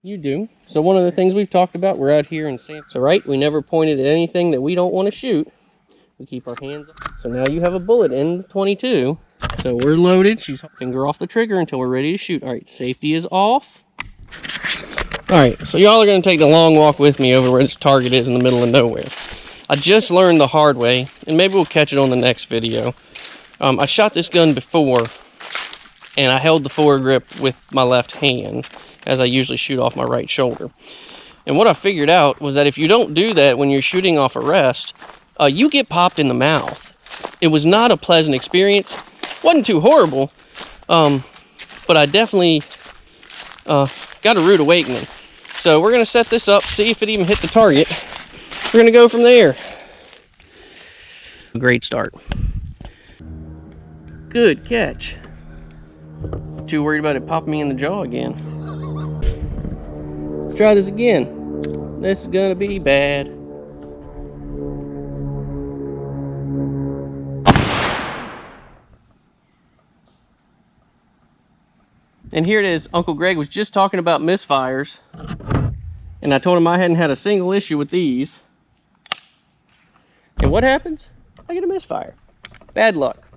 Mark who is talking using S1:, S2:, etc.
S1: You do. So one of the things we've talked about, we're out here in San. So right, we never pointed at anything that we don't want to shoot. We keep our hands up. So now you have a bullet in the 22. So we're loaded. She's finger off the trigger until we're ready to shoot. All right, safety is off. All right, so y'all are going to take the long walk with me over where this target is in the middle of nowhere. I just learned the hard way, and maybe we'll catch it on the next video. I shot this gun before, and I held the foregrip with my left hand, as I usually shoot off my right shoulder. And what I figured out was that if you don't do that when you're shooting off a rest, you get popped in the mouth. It was not a pleasant experience. Wasn't too horrible, but I definitely got a rude awakening. So we're going to set this up, see if it even hit the target. We're going to go from there. Great start. Good catch. Too worried about it popping me in the jaw again. Let's try this again. This is gonna be bad. And here it is. Uncle Greg was just talking about misfires, and I told him I hadn't had a single issue with these. And what happens? I get a misfire. Bad luck.